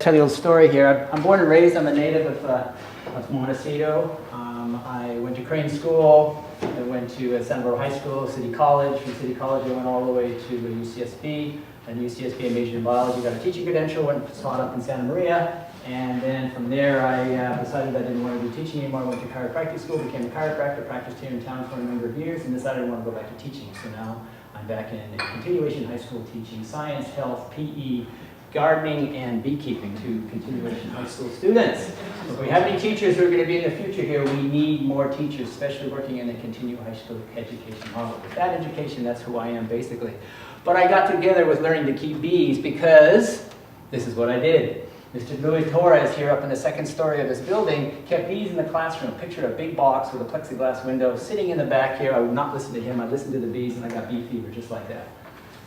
Tell you a little story here. I'm born and raised. I'm a native of Montecito. I went to Crane School. I went to Santa Barbara High School, City College. From City College, I went all the way to UCSB. And UCSB, I majored in biology, got a teaching credential, went and taught up in Santa Maria. And then from there, I decided I didn't want to do teaching anymore. I went to chiropractic school, became a chiropractor, practiced here in town for a number of years, and decided I want to go back to teaching. So now I'm back in continuation high school teaching science, health, PE, gardening, and beekeeping to continuation high school students. If we have any teachers who are going to be in the future here, we need more teachers, especially working in the continuing high school education model. With that education, that's who I am basically. But I got together with learning to keep bees because this is what I did. Mr. Luis Torres here up in the second story of this building kept bees in the classroom. Pictured a big box with a plexiglass window sitting in the back here. I would not listen to him. I listened to the bees and I got bee fever just like that.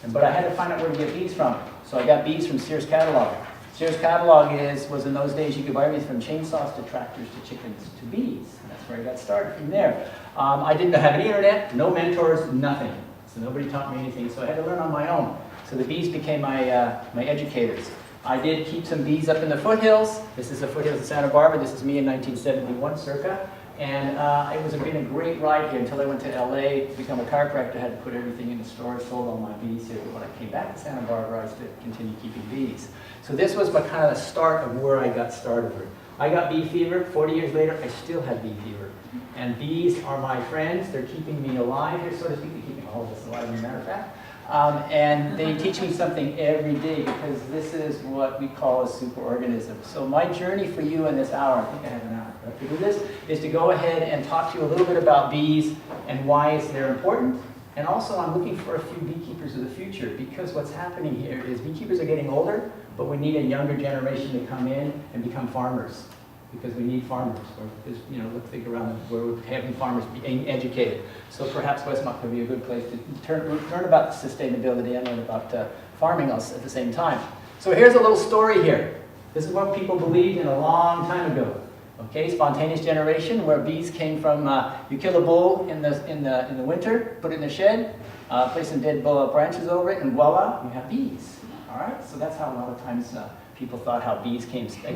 But I had to find out where to get bees from. So I got bees from Sears Catalog. Sears Catalog was in those days you could buy everything from chainsaws to tractors to chickens to bees. And that's where I got started from there. I didn't have any internet, no mentors, nothing. So nobody taught me anything, so I had to learn on my own. So the bees became my educators. I did keep some bees up in the foothills. This is the foothills of Santa Barbara. This is me in 1971 circa. And it been a great ride here until I went to LA to become a chiropractor. I had to put everything in the store, sold all my bees here. But when I came back to Santa Barbara, I still continued keeping bees. So this was my kind of the start of where I got started. I got bee fever. 40 years later, I still had bee fever. And bees are my friends. They're keeping me alive here, so to speak. They're keeping all of us alive, as a matter of fact. And they teach me something every day because this is what we call a superorganism. So my journey for you in this hour, I think I have an hour to do this, is to go ahead and talk to you a little bit about bees and why they're important. And also I'm looking for a few beekeepers of the future because what's happening here is beekeepers are getting older, but we need a younger generation to come in and become farmers. Because we need farmers. Let's think around where we're having farmers being educated. So perhaps Westmont could be a good place to learn about sustainability and learn about farming else at the same time. So here's a little story here. This is what people believed in a long time ago. Okay, spontaneous generation, where bees came from. You kill a bull in the winter, put it in the shed, place some dead branches over it, and voila, you have bees. All right, so that's how a lot of times. People thought how bees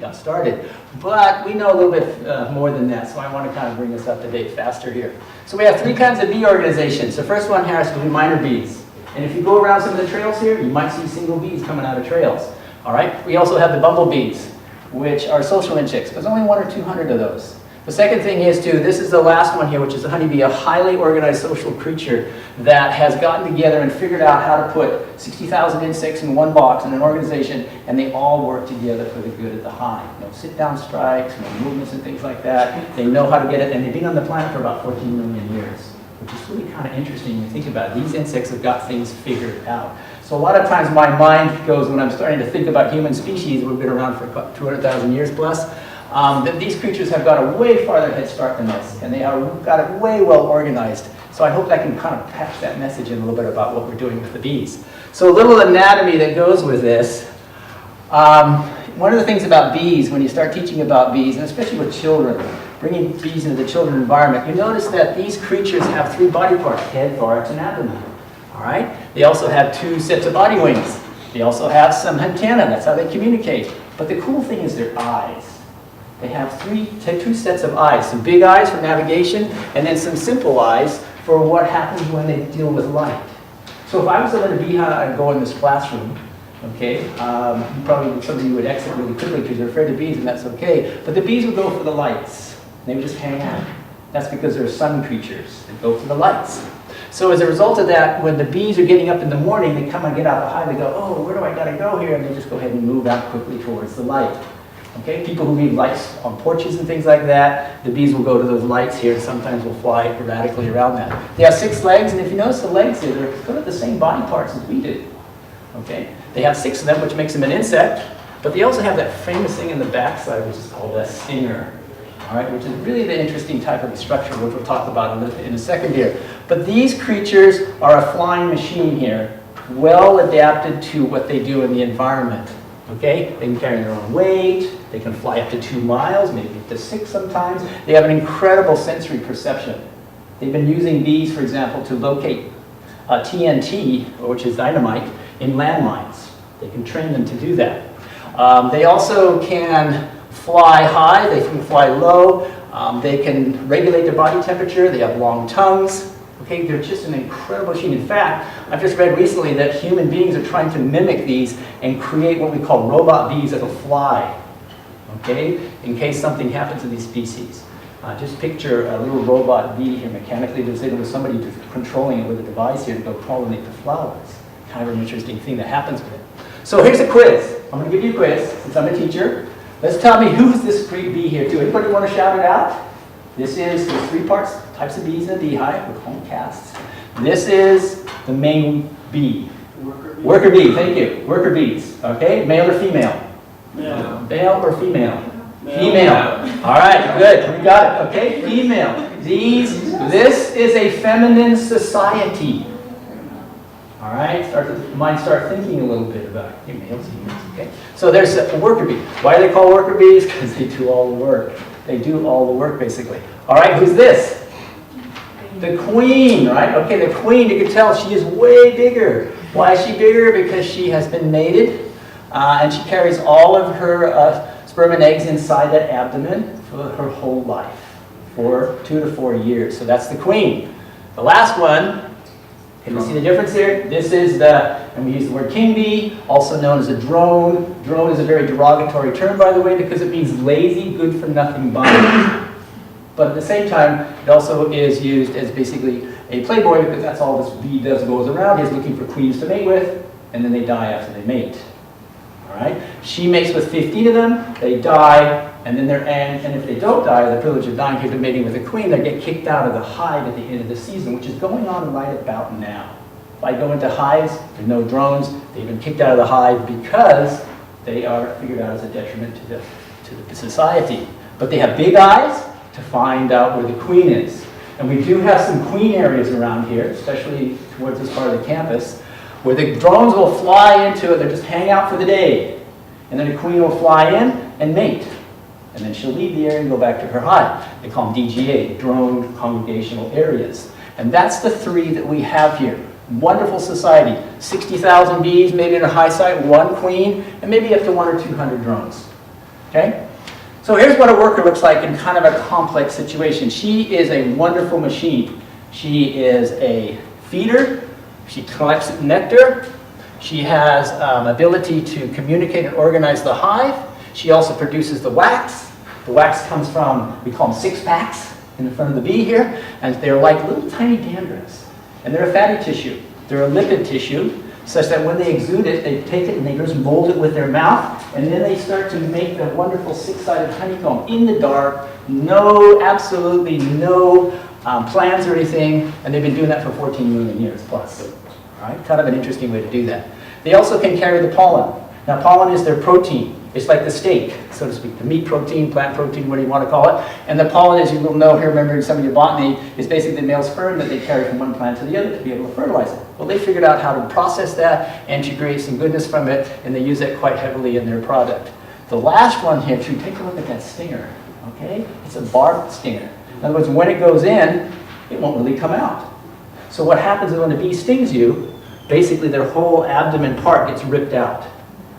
got started. But we know a little bit more than that, so I want to kind of bring us up to date faster here. So we have three kinds of bee organizations. The first one has to be minor bees. And if you go around some of the trails here, you might see single bees coming out of trails. All right? We also have the bumblebees, which are social insects. There's only 100 or 200 of those. The second thing is, this is the last one here, which is the honeybee, a highly organized social creature that has gotten together and figured out how to put 60,000 insects in one box in an organization, and they all work together for the good of the hive. No sit-down strikes, no movements and things like that. They know how to get it, and they've been on the planet for about 14 million years, which is really kind of interesting when you think about it. These insects have got things figured out. So a lot of times my mind goes, when I'm starting to think about human species, we've been around for 200,000 years plus, that these creatures have got a way farther head start than us, and they have got it way well organized. So I hope I can kind of patch that message in a little bit about what we're doing with the bees. So a little anatomy that goes with this. One of the things about bees, when you start teaching about bees, and especially with children, bringing bees into the children environment, you notice that these creatures have three body parts: head, thorax, and abdomen. All right? They also have two sets of body wings. They also have some antennae. That's how they communicate. But the cool thing is their eyes. They have two sets of eyes, some big eyes for navigation, and then some simple eyes for what happens when they deal with light. So if I was to let a beehive go in this classroom, okay, probably some of you would exit really quickly because you're afraid of bees, and that's okay. But the bees would go for the lights. They would just hang out. That's because they're sun creatures. They go for the lights. So as a result of that, when the bees are getting up in the morning, they come and get out of the hive. They go, oh, where do I got to go here? And they just go ahead and move out quickly towards the light. Okay, people who leave lights on porches and things like that, the bees will go to those lights here and sometimes will fly erratically around that. They have 6 legs, and if you notice the legs here, they're kind of the same body parts as we do. Okay, they have 6 of them, which makes them an insect, but they also have that famous thing in the backside, which is called a stinger. All right, which is really the interesting type of structure, which we'll talk about in a second here. But these creatures are a flying machine here, well adapted to what they do in the environment. Okay, they can carry their own weight, they can fly up to 2 miles, maybe up to 6 sometimes. They have an incredible sensory perception. They've been using bees, for example, to locate TNT, which is dynamite, in landmines. They can train them to do that. They also can fly high, they can fly low, they can regulate their body temperature, they have long tongues. Okay, they're just an incredible machine. In fact, I've just read recently that human beings are trying to mimic these and create what we call robot bees that'll fly, okay, in case something happens to these species. Just picture a little robot bee here, mechanically disabled with somebody just controlling it with a device here to go pollinate the flowers. Kind of an interesting thing that happens with it. So here's a quiz. I'm going to give you a quiz, since I'm a teacher. Let's tell me who's this great bee here too. Anybody want to shout it out? This is the three types of bees in a beehive. We call them castes. This is the main bee. Worker bee, thank you. Worker bees. Okay, male or female? Male. Male or female? Female. All right, good. We got it. Okay, female. This is a feminine society. All right, start thinking a little bit about it. Males, females, okay? So there's a worker bee. Why are they called worker bees? Because they do all the work. They do all the work, basically. All right, who's this? The queen, right? Okay, the queen, you can tell she is way bigger. Why is she bigger? Because she has been mated, and she carries all of her sperm and eggs inside that abdomen for her whole life, for 2 to 4 years. So that's the queen. The last one, can you see the difference here? This is and we use the word king bee, also known as a drone. Drone is a very derogatory term, by the way, because it means lazy, good-for-nothing body. But at the same time, it also is used as basically a playboy, because that's all this bee goes around. He's looking for queens to mate with, and then they die after they mate. All right? She mates with 15 of them, they die, and then and if they don't die, the privilege of dying after mating with a queen, they get kicked out of the hive at the end of the season, which is going on right about now. If I go into hives, there's no drones, they've been kicked out of the hive because they are figured out as a detriment to the society. But they have big eyes to find out where the queen is. And we do have some queen areas around here, especially towards this part of the campus, where the drones will fly into it, they'll just hang out for the day. And then the queen will fly in and mate. And then she'll leave the area and go back to her hive. They call them DGA, drone congregational areas. And that's the 3 that we have here. Wonderful society. 60,000 bees, maybe in a high site, 1 queen, and maybe up to 100 or 200 drones. Okay? So here's what a worker looks like in kind of a complex situation. She is a wonderful machine. She is a feeder. She collects nectar. She has ability to communicate and organize the hive. She also produces the wax. The wax comes from, we call them 6-packs in the front of the bee here, and they're like little tiny dandruffs. And they're a fatty tissue. They're a lipid tissue, such that when they exude it, they take it and they just mold it with their mouth, and then they start to make the wonderful 6-sided honeycomb in the dark. Absolutely no plans or anything, and they've been doing that for 14 million years plus. All right, kind of an interesting way to do that. They also can carry the pollen. Now, pollen is their protein. It's like the steak, so to speak, the meat protein, plant protein, whatever you want to call it. And the pollen, as you will know here, remember in some of your botany, is basically the male sperm that they carry from one plant to the other to be able to fertilize it. Well, they figured out how to process that and to create some goodness from it, and they use that quite heavily in their product. The last one here, too, take a look at that stinger, okay? It's a barbed stinger. In other words, when it goes in, it won't really come out. So what happens is when a bee stings you, basically their whole abdomen part gets ripped out.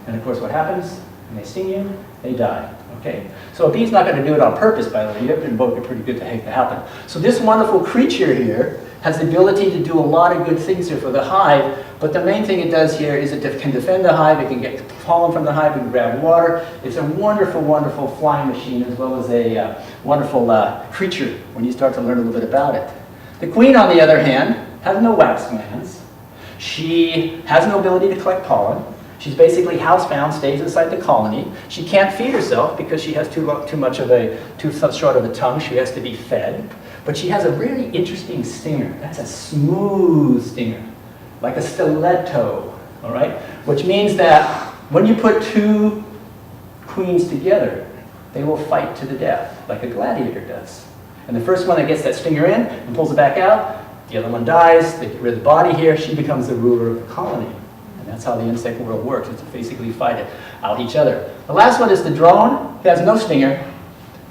And of course, what happens? When they sting you, they die. Okay? So a bee's not going to do it on purpose, by the way. You have to invoke it pretty good to make that happen. So this wonderful creature here has the ability to do a lot of good things here for the hive, but the main thing it does here is it can defend the hive, it can get pollen from the hive, it can grab water. It's a wonderful, wonderful flying machine, as well as a wonderful creature when you start to learn a little bit about it. The queen, on the other hand, has no wax glands. She has no ability to collect pollen. She's basically housebound, stays inside the colony. She can't feed herself because she has too short of a tongue. She has to be fed. But she has a really interesting stinger. That's a smooth stinger, like a stiletto, all right? Which means that when you put 2 queens together, they will fight to the death, like a gladiator does. And the first one that gets that stinger in and pulls it back out, the other one dies, they get rid of the body here, she becomes the ruler of the colony. That's how the insect world works. It's to basically fight it out each other. The last one is the drone. He has no stinger,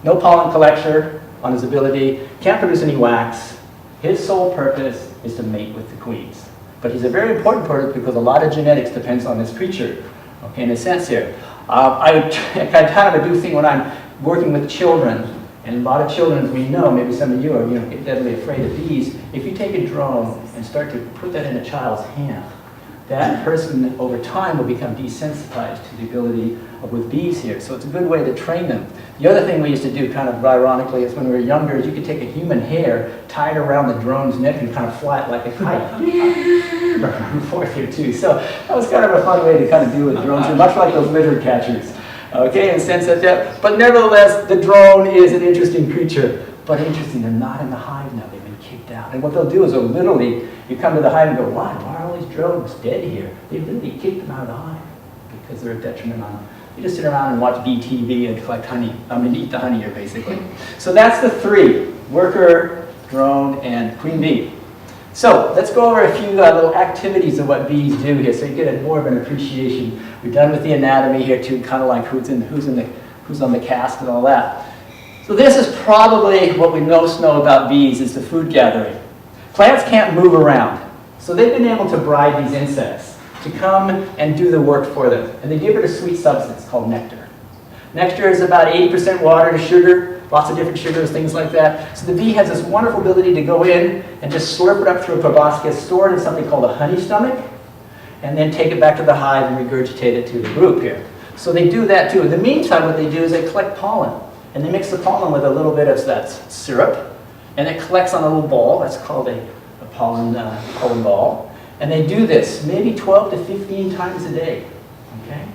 no pollen collector on his ability, can't produce any wax. His sole purpose is to mate with the queens. But he's a very important purpose because a lot of genetics depends on this creature. Okay, in a sense here. I kind of do thing when I'm working with children, and a lot of children, as we know, maybe some of you are get deadly afraid of bees. If you take a drone and start to put that in a child's hand, that person over time will become desensitized to the ability with bees here. So it's a good way to train them. The other thing we used to do, kind of ironically, is when we were younger, is you could take a human hair, tie it around the drone's neck, and kind of fly it like a kite. Back and forth here too. So that was kind of a fun way to kind of do with drones, much like those lizard catchers. Okay, in the sense that, but nevertheless, the drone is an interesting creature. But interesting, they're not in the hive now, they've been kicked out. And what they'll do is they'll literally, you come to the hive and go, why are all these drones dead here? They literally kicked them out of the hive because they're a detriment on them. You just sit around and watch BTV and collect honey. Eat the honey here, basically. So that's the three: worker, drone, and queen bee. So let's go over a few little activities of what bees do here, so you get more of an appreciation. We're done with the anatomy here too, kind of like who's on the cast and all that. So this is probably what we most know about bees, is the food gathering. Plants can't move around, so they've been able to bribe these insects to come and do the work for them. And they give it a sweet substance called nectar. Nectar is about 80% water to sugar, lots of different sugars, things like that. So the bee has this wonderful ability to go in and just slurp it up through a proboscis, store it in something called a honey stomach, and then take it back to the hive and regurgitate it to the group here. So they do that too. In the meantime, what they do is they collect pollen. And they mix the pollen with a little bit of that syrup, and it collects on a little ball. That's called a pollen ball. And they do this maybe 12 to 15 times a day. Okay?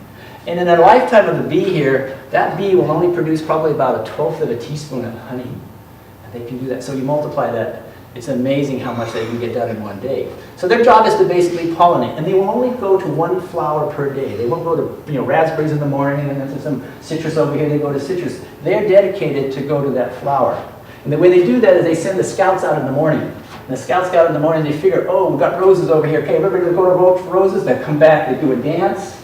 And in a lifetime of the bee here, that bee will only produce probably about 1/12 of a teaspoon of honey. And they can do that. So you multiply that. It's amazing how much they can get done in one day. So their job is to basically pollinate, and they will only go to one flower per day. They won't go to raspberries in the morning and then to some citrus over here. They go to citrus. They're dedicated to go to that flower. And the way they do that is they send the scouts out in the morning. And the scouts go out in the morning. They figure, oh, we've got roses over here. Okay, everybody go to roses. They come back. They do a dance.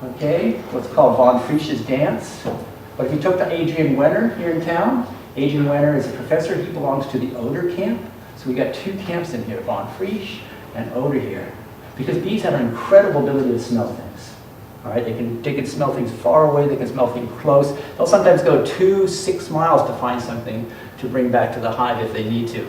Okay, what's called Von Frisch's dance. But if you took to Adrian Wenner here in town, Adrian Wenner is a professor. He belongs to the odor camp. So we got two camps in here, Von Frisch and odor here. Because bees have an incredible ability to smell things. All right, they can smell things far away. They can smell things close. They'll sometimes go 2-6 miles to find something to bring back to the hive if they need to.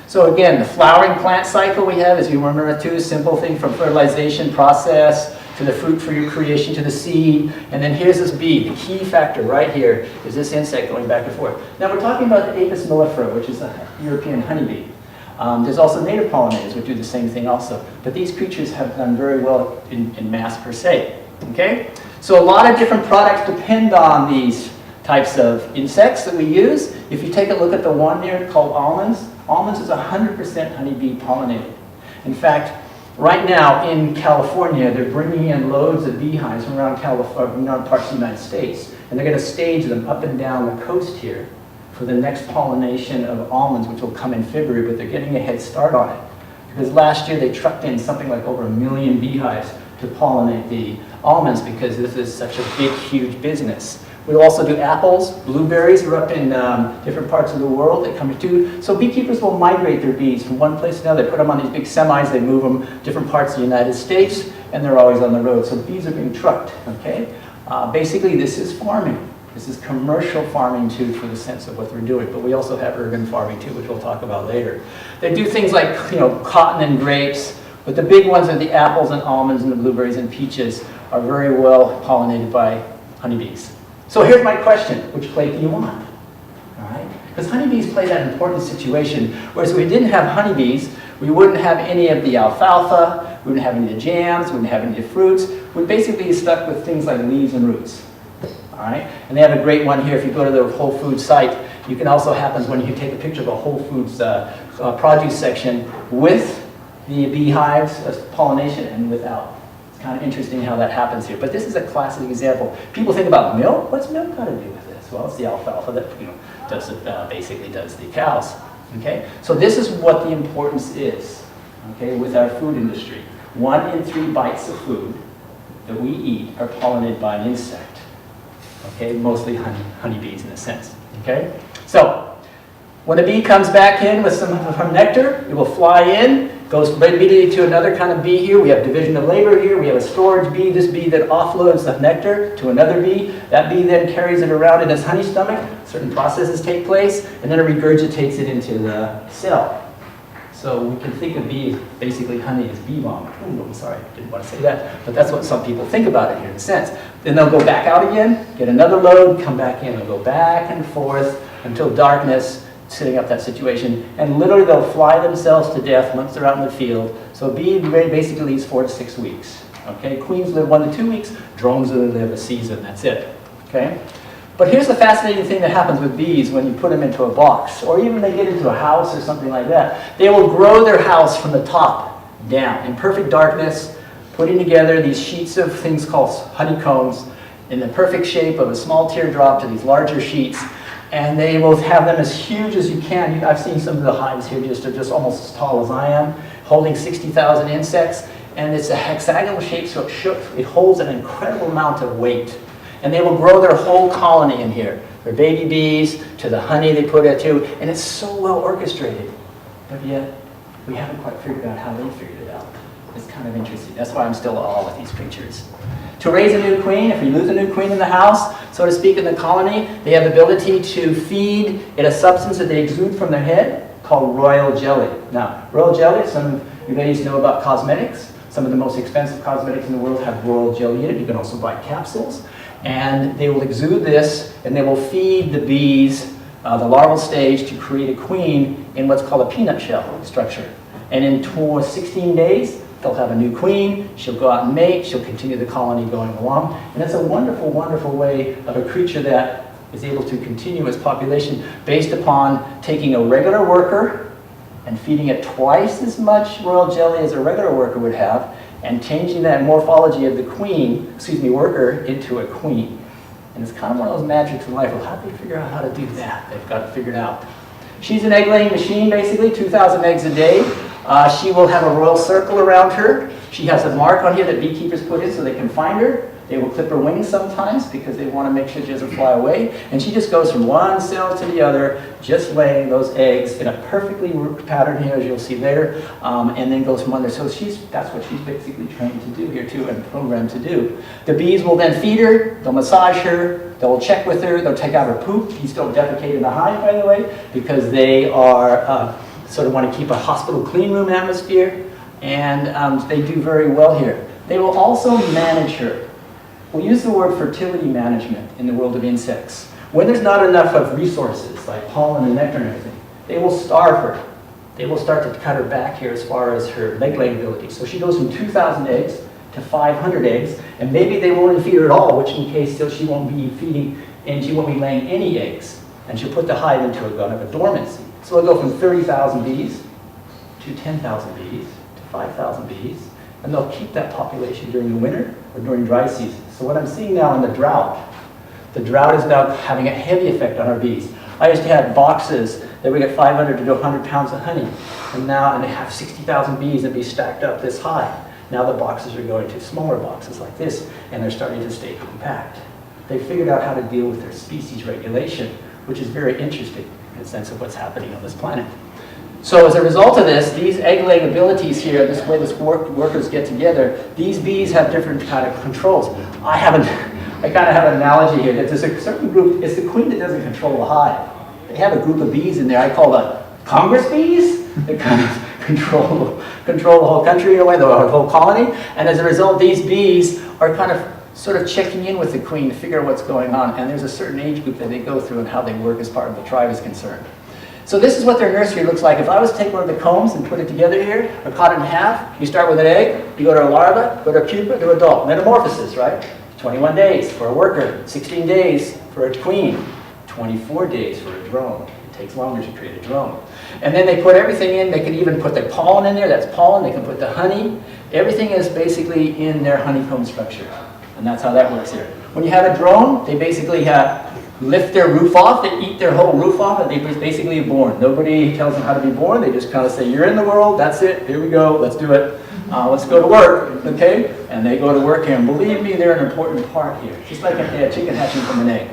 So again, the flowering plant cycle we have, as you remember too, simple thing from fertilization process to the fruit for your creation to the seed. And then here's this bee. The key factor right here is this insect going back and forth. Now we're talking about the Apis mellifera, which is a European honeybee. There's also native pollinators which do the same thing also. But these creatures have done very well in mass per se. Okay? So a lot of different products depend on these types of insects that we use. If you take a look at the one here called almonds, almonds is 100% honeybee pollinated. In fact, right now in California, they're bringing in loads of beehives from around parts of the United States. And they're going to stage them up and down the coast here for the next pollination of almonds, which will come in February, but they're getting a head start on it. Because last year they trucked in something like over 1 million beehives to pollinate the almonds because this is such a big, huge business. We'll also do apples. Blueberries are up in different parts of the world. They come to. So beekeepers will migrate their bees from one place to another. They put them on these big semis. They move them different parts of the United States, and they're always on the road. So bees are being trucked. Okay. Basically, this is farming. This is commercial farming too, for the sense of what they're doing. But we also have urban farming too, which we'll talk about later. They do things like cotton and grapes. But the big ones are the apples and almonds and the blueberries and peaches are very well pollinated by honeybees. So here's my question, which plate do you want? All right? Because honeybees play that important situation, whereas if we didn't have honeybees, we wouldn't have any of the alfalfa, we wouldn't have any of the jams, we wouldn't have any of the fruits. We'd basically be stuck with things like leaves and roots. All right? And they have a great one here. If you go to the Whole Foods site, you can also happen when you take a picture of a Whole Foods produce section with the beehives, pollination, and without. It's kind of interesting how that happens here. But this is a classic example. People think about milk. What's milk got to do with this? Well, it's the alfalfa that basically does the cows. Okay? So this is what the importance is, okay, with our food industry. 1 in 3 bites of food that we eat are pollinated by an insect. Okay? Mostly honeybees in a sense. Okay? So when the bee comes back in with some nectar, it will fly in, goes immediately to another kind of bee here. We have division of labor here. We have a storage bee, this bee that offloads the nectar to another bee. That bee then carries it around in its honey stomach. Certain processes take place, and then it regurgitates it into the cell. So we can think of bees, basically honey as bee vomit. Oh, I'm sorry, didn't want to say that, but that's what some people think about it here in a sense. Then they'll go back out again, get another load, come back in, they'll go back and forth until darkness, setting up that situation, and literally they'll fly themselves to death once they're out in the field. So a bee basically lives 4 to 6 weeks. Okay, queens live 1 to 2 weeks, drones live a season, that's it. Okay? But here's the fascinating thing that happens with bees when you put them into a box, or even they get into a house or something like that. They will grow their house from the top down in perfect darkness, putting together these sheets of things called honeycombs in the perfect shape of a small teardrop to these larger sheets. And they will have them as huge as you can. I've seen some of the hives here just almost as tall as I am, holding 60,000 insects. And it's a hexagonal shape, so it holds an incredible amount of weight. And they will grow their whole colony in here. Their baby bees, to the honey they put it to, and it's so well orchestrated. But yet, we haven't quite figured out how they figured it out. It's kind of interesting. That's why I'm still in awe with these creatures. To raise a new queen, if you lose a new queen in the house, so to speak, in the colony, they have the ability to feed it a substance that they exude from their head called royal jelly. Now, royal jelly, some of you ladies know about cosmetics. Some of the most expensive cosmetics in the world have royal jelly in it. You can also buy capsules. And they will exude this, and they will feed the bees the larval stage to create a queen in what's called a peanut shell structure. And in 16 days, they'll have a new queen. She'll go out and mate. She'll continue the colony going along. And it's a wonderful, wonderful way of a creature that is able to continue its population based upon taking a regular worker and feeding it twice as much royal jelly as a regular worker would have, and changing that morphology of the queen, worker, into a queen. And it's kind of one of those magics in life. Well, how do they figure out how to do that? They've got it figured out. She's an egg-laying machine, basically, 2,000 eggs a day. She will have a royal circle around her. She has a mark on here that beekeepers put in so they can find her. They will clip her wings sometimes because they want to make sure she doesn't fly away. And she just goes from one cell to the other, just laying those eggs in a perfectly pattern here, as you'll see later, and then goes from one there. So that's what she's basically trained to do here too, and programmed to do. The bees will then feed her, they'll massage her, they'll check with her, they'll take out her poop. Bees don't defecate in the hive, by the way, because they are sort of want to keep a hospital clean room atmosphere, and they do very well here. They will also manage her. We'll use the word fertility management in the world of insects. When there's not enough of resources, like pollen and nectar and everything, they will starve her. They will start to cut her back here as far as her egg-laying ability. So she goes from 2,000 eggs to 500 eggs, and maybe they won't even feed her at all, which in case still she won't be feeding, and she won't be laying any eggs. And she'll put the hive into a dormancy. So it'll go from 30,000 bees to 10,000 bees to 5,000 bees, and they'll keep that population during the winter or during dry season. So what I'm seeing now in the drought is now having a heavy effect on our bees. I used to have boxes that would get 500 to 100 pounds of honey, and they have 60,000 bees and be stacked up this high. Now the boxes are going to smaller boxes like this, and they're starting to stay compact. They figured out how to deal with their species regulation, which is very interesting in the sense of what's happening on this planet. So as a result of this, these egg-laying abilities here, this way workers get together, these bees have different kind of controls. I kind of have an analogy here that there's a certain group, it's the queen that doesn't control the hive. They have a group of bees in there I call the Congress bees. They kind of control the whole country in a way, the whole colony. And as a result, these bees are kind of sort of checking in with the queen to figure out what's going on. And there's a certain age group that they go through and how they work as part of the tribe is concerned. So this is what their nursery looks like. If I was to take one of the combs and put it together here, or cut it in half, you start with an egg, you go to a larva, go to a pupa, to adult. Metamorphosis, right? 21 days for a worker, 16 days for a queen, 24 days for a drone. It takes longer to create a drone. And then they put everything in. They can even put the pollen in there. That's pollen. They can put the honey. Everything is basically in their honeycomb structure. And that's how that works here. When you have a drone, they basically lift their roof off, they eat their whole roof off, and they basically are born. Nobody tells them how to be born. They just kind of say, you're in the world, that's it, here we go, let's do it. Let's go to work, okay? And they go to work here, and believe me, they're an important part here. Just like a chicken hatching from an egg.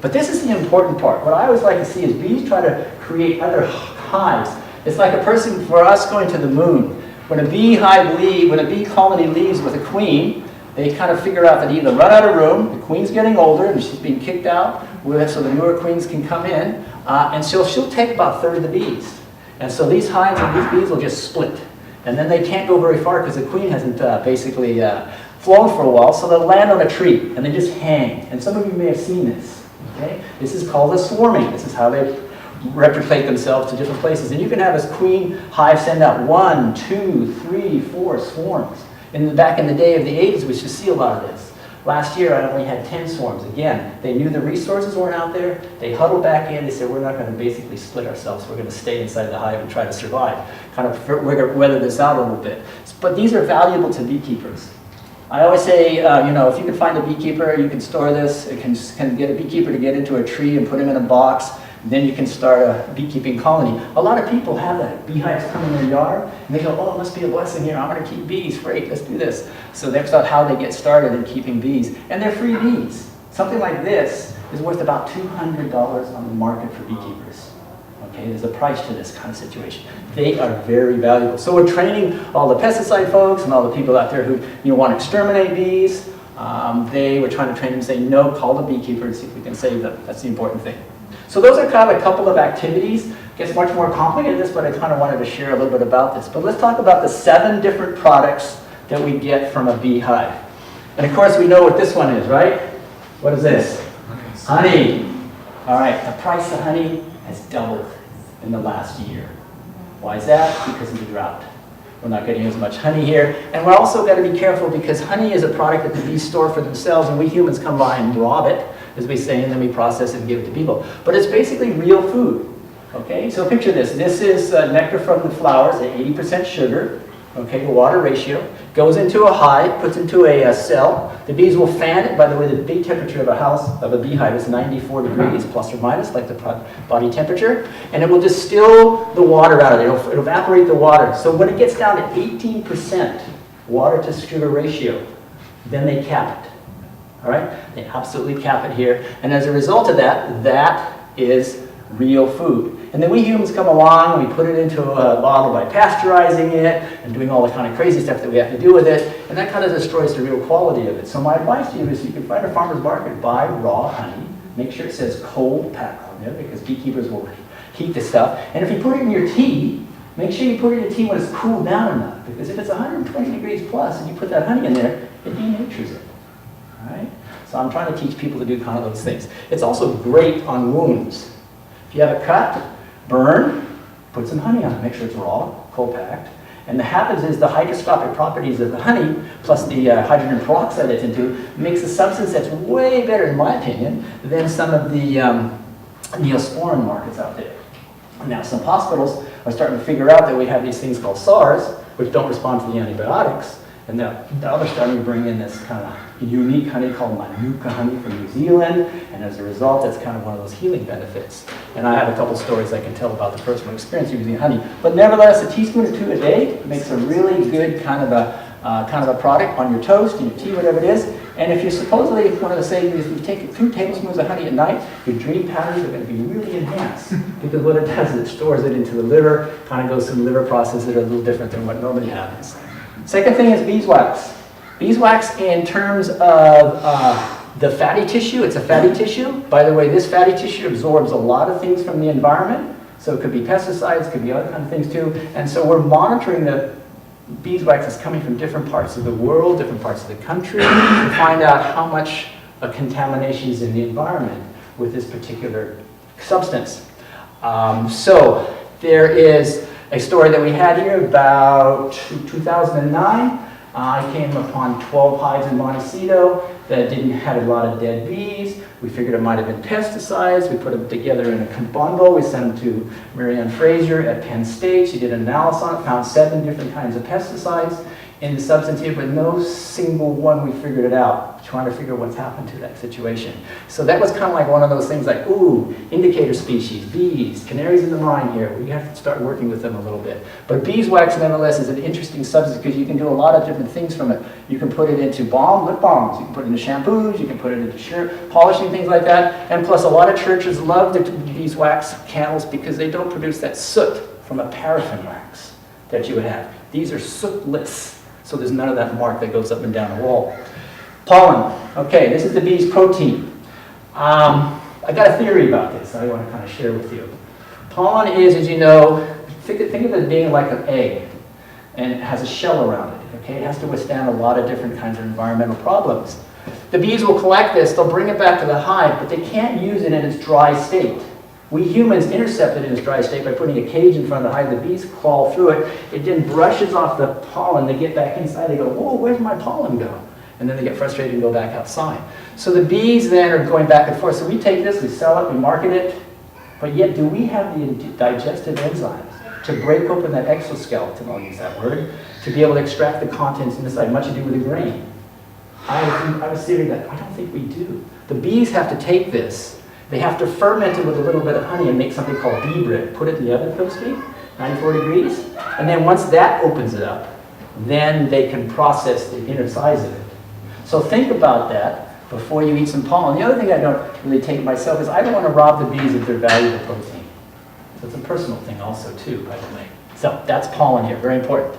But this is the important part. What I always like to see is bees try to create other hives. It's like a person, for us, going to the moon. When a beehive when a bee colony leaves with a queen, they kind of figure out that either run out of room, the queen's getting older and she's being kicked out, so the newer queens can come in, and so she'll take about a third of the bees. And so these hives and these bees will just split. And then they can't go very far because the queen hasn't basically flown for a while, so they'll land on a tree and they just hang. And some of you may have seen this. Okay? This is called a swarming. This is how they replicate themselves to different places. And you can have a queen hive send out 1, 2, 3, 4 swarms. Back in the day of the 80s, we used to see a lot of this. Last year, I only had 10 swarms. Again, they knew the resources weren't out there. They huddled back in. They said, we're not going to basically split ourselves. We're going to stay inside the hive and try to survive. Kind of weather this out a little bit. But these are valuable to beekeepers. I always say, if you can find a beekeeper, you can store this. It can get a beekeeper to get into a tree and put him in a box. Then you can start a beekeeping colony. A lot of people have that. Beehives come in their yard, and they go, oh, it must be a blessing here. I'm going to keep bees. Great, let's do this. So that's how they get started in keeping bees. And they're free bees. Something like this is worth about $200 on the market for beekeepers. Okay, there's a price to this kind of situation. They are very valuable. So we're training all the pesticide folks and all the people out there who want to exterminate bees. We're trying to train them and say, no, call the beekeeper and see if we can save them. That's the important thing. So those are kind of a couple of activities. It gets much more complicated than this, but I kind of wanted to share a little bit about this. But let's talk about the 7 different products that we get from a beehive. And of course, we know what this one is, right? What is this? Honey. All right, the price of honey has doubled in the last year. Why is that? Because of the drought. We're not getting as much honey here. And we're also got to be careful because honey is a product that the bees store for themselves, and we humans come by and rob it, as we say, and then we process it and give it to people. But it's basically real food. Okay, so picture this. This is nectar from the flowers at 80% sugar. Okay, the water ratio. Goes into a hive, puts into a cell. The bees will fan it. By the way, the big temperature of a beehive is 94 degrees, plus or minus, like the body temperature. And it will distill the water out of it. It'll evaporate the water. So when it gets down to 18% water to sugar ratio, then they cap it. All right? They absolutely cap it here. And as a result of that, that is real food. And then we humans come along and we put it into a bottle by pasteurizing it and doing all the kind of crazy stuff that we have to do with it. And that kind of destroys the real quality of it. So my advice to you is you can find a farmer's market, buy raw honey. Make sure it says cold pack on there because beekeepers will heat this stuff. And if you put it in your tea, make sure you put it in your tea when it's cooled down enough. Because if it's 120 degrees plus and you put that honey in there, it denatures it. All right? So I'm trying to teach people to do kind of those things. It's also great on wounds. If you have a cut, burn, put some honey on it. Make sure it's raw, cold packed. And what happens is the hygroscopic properties of the honey, plus the hydrogen peroxide that's into, makes a substance that's way better, in my opinion, than some of the neosporin markets out there. Now, some hospitals are starting to figure out that we have these things called SARS, which don't respond to the antibiotics. And now they're starting to bring in this kind of unique honey called Manuka honey from New Zealand. And as a result, it's kind of one of those healing benefits. And I have a couple stories I can tell about the personal experience using honey. But nevertheless, a teaspoon or 2 a day makes a really good kind of a product on your toast, in your tea, whatever it is. And if you supposedly, one of the sayings is, if you take 2 tablespoons of honey at night, your dream patterns are going to be really enhanced. Because what it does is it stores it into the liver, kind of goes through the liver processes that are a little different than what normally happens. Second thing is beeswax. Beeswax in terms of the fatty tissue, it's a fatty tissue. By the way, this fatty tissue absorbs a lot of things from the environment. So it could be pesticides, could be other kind of things too. And so we're monitoring the beeswax that's coming from different parts of the world, different parts of the country, to find out how much contamination is in the environment with this particular substance. So there is a story that we had here about 2009. I came upon 12 hives in Montecito that didn't have a lot of dead bees. We figured it might have been pesticides. We put them together in a bundle. We sent them to Marianne Fraser at Penn State. She did an analysis on it, found 7 different kinds of pesticides in the substance here, but no single one we figured it out, trying to figure what's happened to that situation. So that was kind of like one of those things like, ooh, indicator species, bees, canaries in the mine here. We have to start working with them a little bit. But beeswax, nevertheless, is an interesting substance because you can do a lot of different things from it. You can put it into lip balms, you can put it into shampoos, you can put it into shirt polishing, things like that. And plus, a lot of churches love the beeswax candles because they don't produce that soot from a paraffin wax. that you would have. These are sootless, so there's none of that mark that goes up and down the wall. Pollen. Okay, this is the bee's protein. I got a theory about this I want to kind of share with you. Pollen is, as you know, think of it as being like an egg, and it has a shell around it. Okay, it has to withstand a lot of different kinds of environmental problems. The bees will collect this, they'll bring it back to the hive, but they can't use it in its dry state. We humans intercept it in its dry state by putting a cage in front of the hive. The bees crawl through it. It then brushes off the pollen. They get back inside. They go, whoa, where's my pollen go? And then they get frustrated and go back outside. So the bees then are going back and forth. So we take this, we sell it, we market it, but yet do we have the digestive enzymes to break open that exoskeleton, I'll use that word, to be able to extract the contents inside, much ado with the grain? I have a theory that I don't think we do. The bees have to take this, they have to ferment it with a little bit of honey and make something called bee bread. Put it in the oven, so to speak, 94 degrees, and then once that opens it up, then they can process the inner sides of it. So think about that before you eat some pollen. The other thing I don't really take myself is I don't want to rob the bees of their valuable protein. So it's a personal thing also too, by the way. So that's pollen here, very important.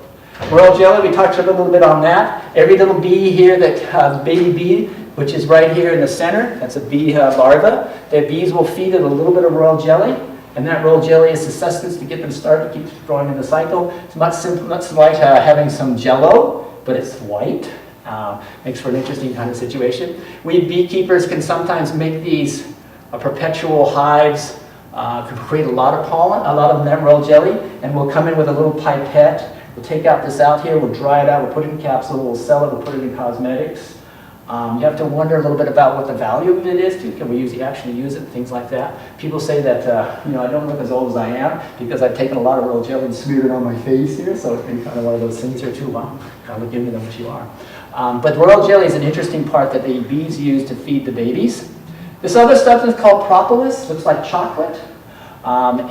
Royal jelly, we touched a little bit on that. Every little bee here that has baby bee, which is right here in the center, that's a bee larva. The bees will feed it a little bit of royal jelly, and that royal jelly is the sustenance to get them started, to keep growing in the cycle. It's much simple, much like having some Jell-O, but it's white. Makes for an interesting kind of situation. We beekeepers can sometimes make these perpetual hives, can create a lot of pollen, a lot of that royal jelly, and we'll come in with a little pipette. We'll take out this out here, we'll dry it out, we'll put it in capsule, we'll sell it, we'll put it in cosmetics. You have to wonder a little bit about what the value of it is too. Can we actually use it, things like that. People say that, I don't look as old as I am because I've taken a lot of royal jelly and smeared it on my face here, so it's been kind of one of those things here too. Wow, kind of look into them what you are. But royal jelly is an interesting part that the bees use to feed the babies. This other stuff is called propolis, looks like chocolate.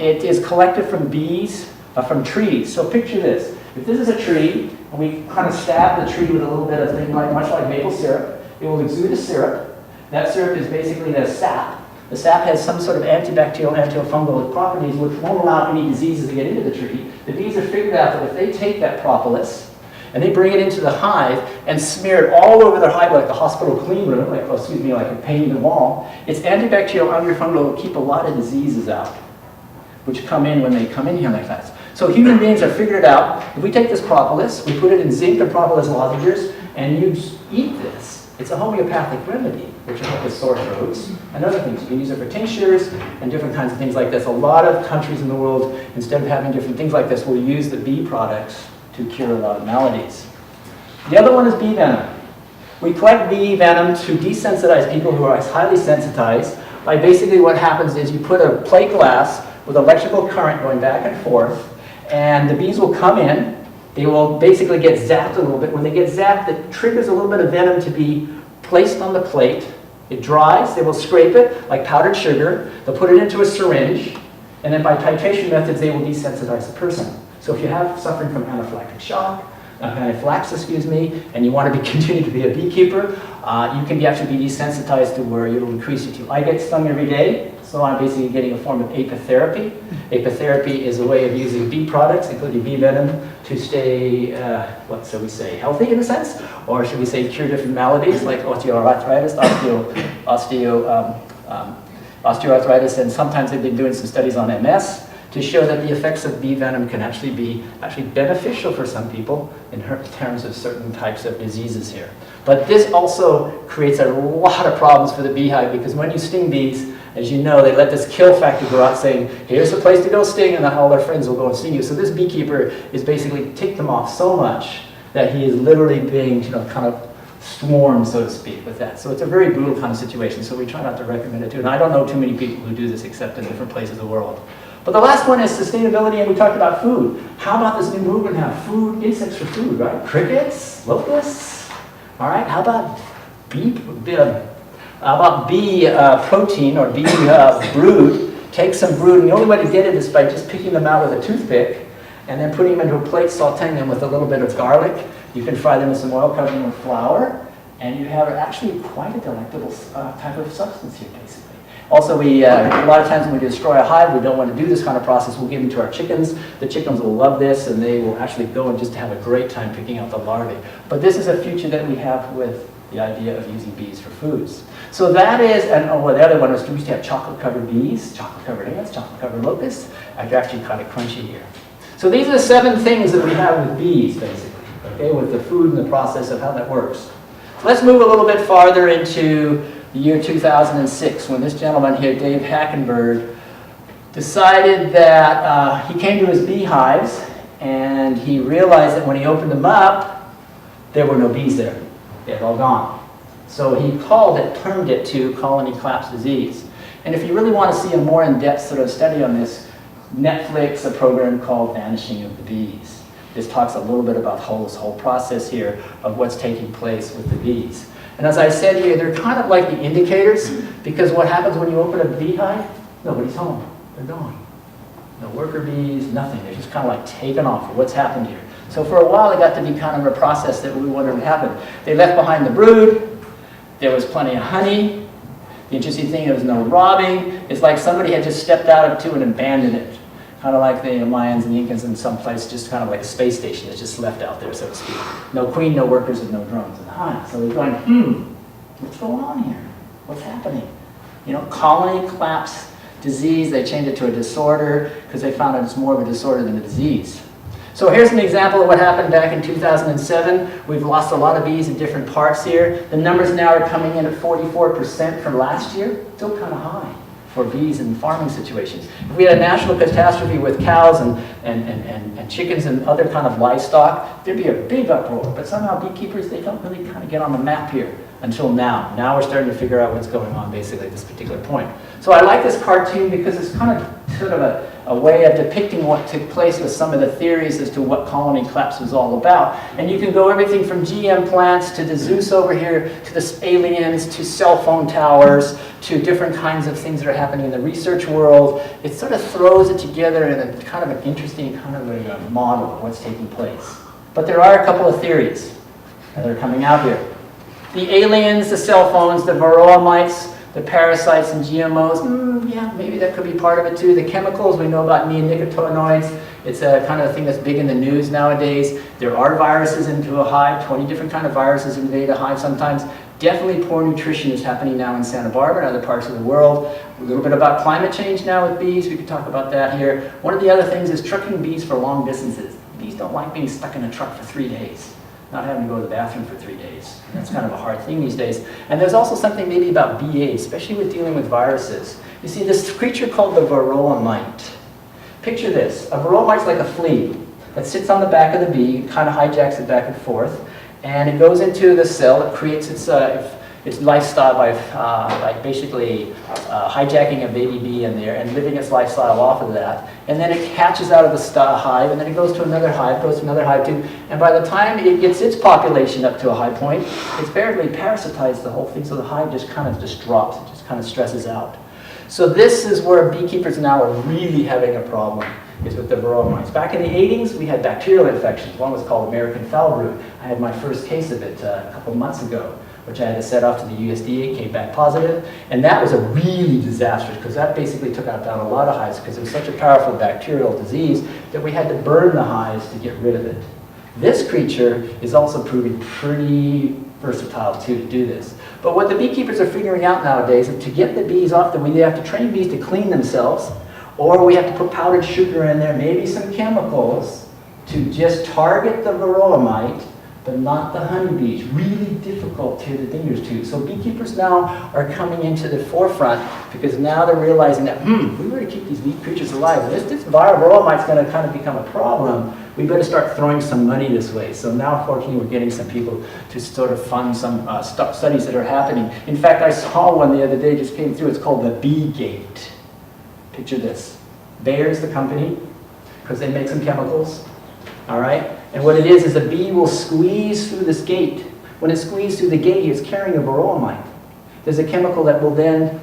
It is collected from bees, from trees. So picture this. If this is a tree, and we kind of stab the tree with a little bit of thing, much like maple syrup, it will exude a syrup. That syrup is basically the sap. The sap has some sort of antibacterial, antifungal properties which won't allow any diseases to get into the tree. The bees have figured out that if they take that propolis and they bring it into the hive and smear it all over their hive like the hospital clean room, like a painting the wall, its antibacterial, antifungal will keep a lot of diseases out, which come in when they come in here like that. So human beings have figured it out. If we take this propolis, we put it in zinc and propolis lozenges, and you eat this. It's a homeopathic remedy, which will help with sore throats and other things. You can use it for tinctures and different kinds of things like this. A lot of countries in the world, instead of having different things like this, will use the bee products to cure a lot of maladies. The other one is bee venom. We collect bee venom to desensitize people who are highly sensitized by basically what happens is you put a plate glass with electrical current going back and forth, and the bees will come in. They will basically get zapped a little bit. When they get zapped, it triggers a little bit of venom to be placed on the plate. It dries. They will scrape it like powdered sugar. They'll put it into a syringe, and then by titration methods, they will desensitize the person. So if you have suffering from anaphylactic shock, anaphylaxis, and you want to continue to be a beekeeper, you can actually be desensitized to where it'll increase it to. I get stung every day, so I'm basically getting a form of apitherapy. Apitherapy is a way of using bee products, including bee venom, to stay, healthy in a sense, or should we say cure different maladies like osteoarthritis, osteoarthritis, and sometimes they've been doing some studies on MS to show that the effects of bee venom can actually be beneficial for some people in terms of certain types of diseases here. But this also creates a lot of problems for the beehive because when you sting bees, as you know, they let this kill factor go out saying, here's the place to go sting, and then all their friends will go and sting you. So this beekeeper is basically ticked them off so much that he is literally being kind of swarmed, so to speak, with that. So it's a very brutal kind of situation, so we try not to recommend it too. And I don't know too many people who do this except in different places of the world. But the last one is sustainability, and we talked about food. How about this new movement now? Food, insects for food, right? Crickets, locusts, all right? How about bee protein or bee brood? Take some brood, and the only way to get it is by just picking them out with a toothpick and then putting them into a plate, sauteing them with a little bit of garlic. You can fry them with some oil, cover them with flour, and you have actually quite a delectable type of substance here, basically. Also, a lot of times when we destroy a hive, we don't want to do this kind of process. We'll give them to our chickens. The chickens will love this, and they will actually go and just have a great time picking out the larvae. But this is a future that we have with the idea of using bees for foods. So that is, and oh, well, the other one was we used to have chocolate-covered bees, chocolate-covered ants, chocolate-covered locusts. I've actually kind of crunchy here. So these are the 7 things that we have with bees, basically, okay, with the food and the process of how that works. So let's move a little bit farther into the year 2006, when this gentleman here, Dave Hackenberg, decided that he came to his beehives and he realized that when he opened them up, there were no bees there. They had all gone. So he termed it to colony collapse disease. And if you really want to see a more in-depth sort of study on this, Netflix, a program called Vanishing of the Bees. This talks a little bit about this whole process here of what's taking place with the bees. And as I said here, they're kind of like the indicators, because what happens when you open a beehive? Nobody's home. They're gone. No worker bees, nothing. They're just kind of like taken off. What's happened here? So for a while, it got to be kind of a process that we wondered what happened. They left behind the brood. There was plenty of honey. The interesting thing, there was no robbing. It's like somebody had just stepped out of and abandoned it. Kind of like the Mayans and the Incas in some place, just kind of like a space station that's just left out there, so to speak. No queen, no workers, and no drones in the hive. So they're going, what's going on here? What's happening? You know, colony collapse disease, they changed it to a disorder because they found out it's more of a disorder than a disease. So here's an example of what happened back in 2007. We've lost a lot of bees in different parts here. The numbers now are coming in at 44% from last year. Still kind of high for bees in farming situations. If we had a national catastrophe with cows and chickens and other kind of livestock, there'd be a big uproar. But somehow beekeepers, they don't really kind of get on the map here until now. Now we're starting to figure out what's going on basically at this particular point. So I like this cartoon because it's kind of sort of a way of depicting what took place with some of the theories as to what colony collapse was all about. And you can go everything from GM plants to the Zeus over here, to the aliens, to cell phone towers, to different kinds of things that are happening in the research world. It sort of throws it together in a kind of an interesting kind of a model of what's taking place. But there are a couple of theories that are coming out here. The aliens, the cell phones, the varroa mites, the parasites and GMOs, yeah, maybe that could be part of it too. The chemicals, we know about neonicotinoids. It's a kind of thing that's big in the news nowadays. There are viruses into a hive, 20 different kind of viruses invade a hive sometimes. Definitely poor nutrition is happening now in Santa Barbara and other parts of the world. A little bit about climate change now with bees. We could talk about that here. One of the other things is trucking bees for long distances. Bees don't like being stuck in a truck for 3 days. Not having to go to the bathroom for 3 days. That's kind of a hard thing these days. And there's also something maybe about BA, especially with dealing with viruses. You see this creature called the varroa mite. Picture this. A varroa mite's like a flea that sits on the back of the bee, kind of hijacks it back and forth, and it goes into the cell. It creates its lifestyle by basically hijacking a baby bee in there and living its lifestyle off of that. And then it hatches out of the hive, and then it goes to another hive, goes to another hive too. And by the time it gets its population up to a high point, it's barely parasitized the whole thing, so the hive just kind of just drops, it just kind of stresses out. So this is where beekeepers now are really having a problem, is with the varroa mites. Back in the 80s, we had bacterial infections. One was called American foul brood. I had my first case of it a couple months ago, which I had to set off to the USDA, came back positive, and that was a really disastrous, because that basically took out down a lot of hives, because it was such a powerful bacterial disease that we had to burn the hives to get rid of it. This creature is also proving pretty versatile too to do this. But what the beekeepers are figuring out nowadays is to get the bees off we either have to train bees to clean themselves, or we have to put powdered sugar in there, maybe some chemicals, to just target the varroa mite, but not the honeybees. Really difficult to hit the fingers to. So beekeepers now are coming into the forefront because now they're realizing that, we better keep these bee creatures alive. This varroa mite's going to kind of become a problem. We better start throwing some money this way. So now, fortunately, we're getting some people to sort of fund some studies that are happening. In fact, I saw one the other day, just came through. It's called the Bee Gate. Picture this. Bayer's the company, because they make some chemicals. All right? And what it is a bee will squeeze through this gate. When it squeezes through the gate, it's carrying a varroa mite. There's a chemical that will then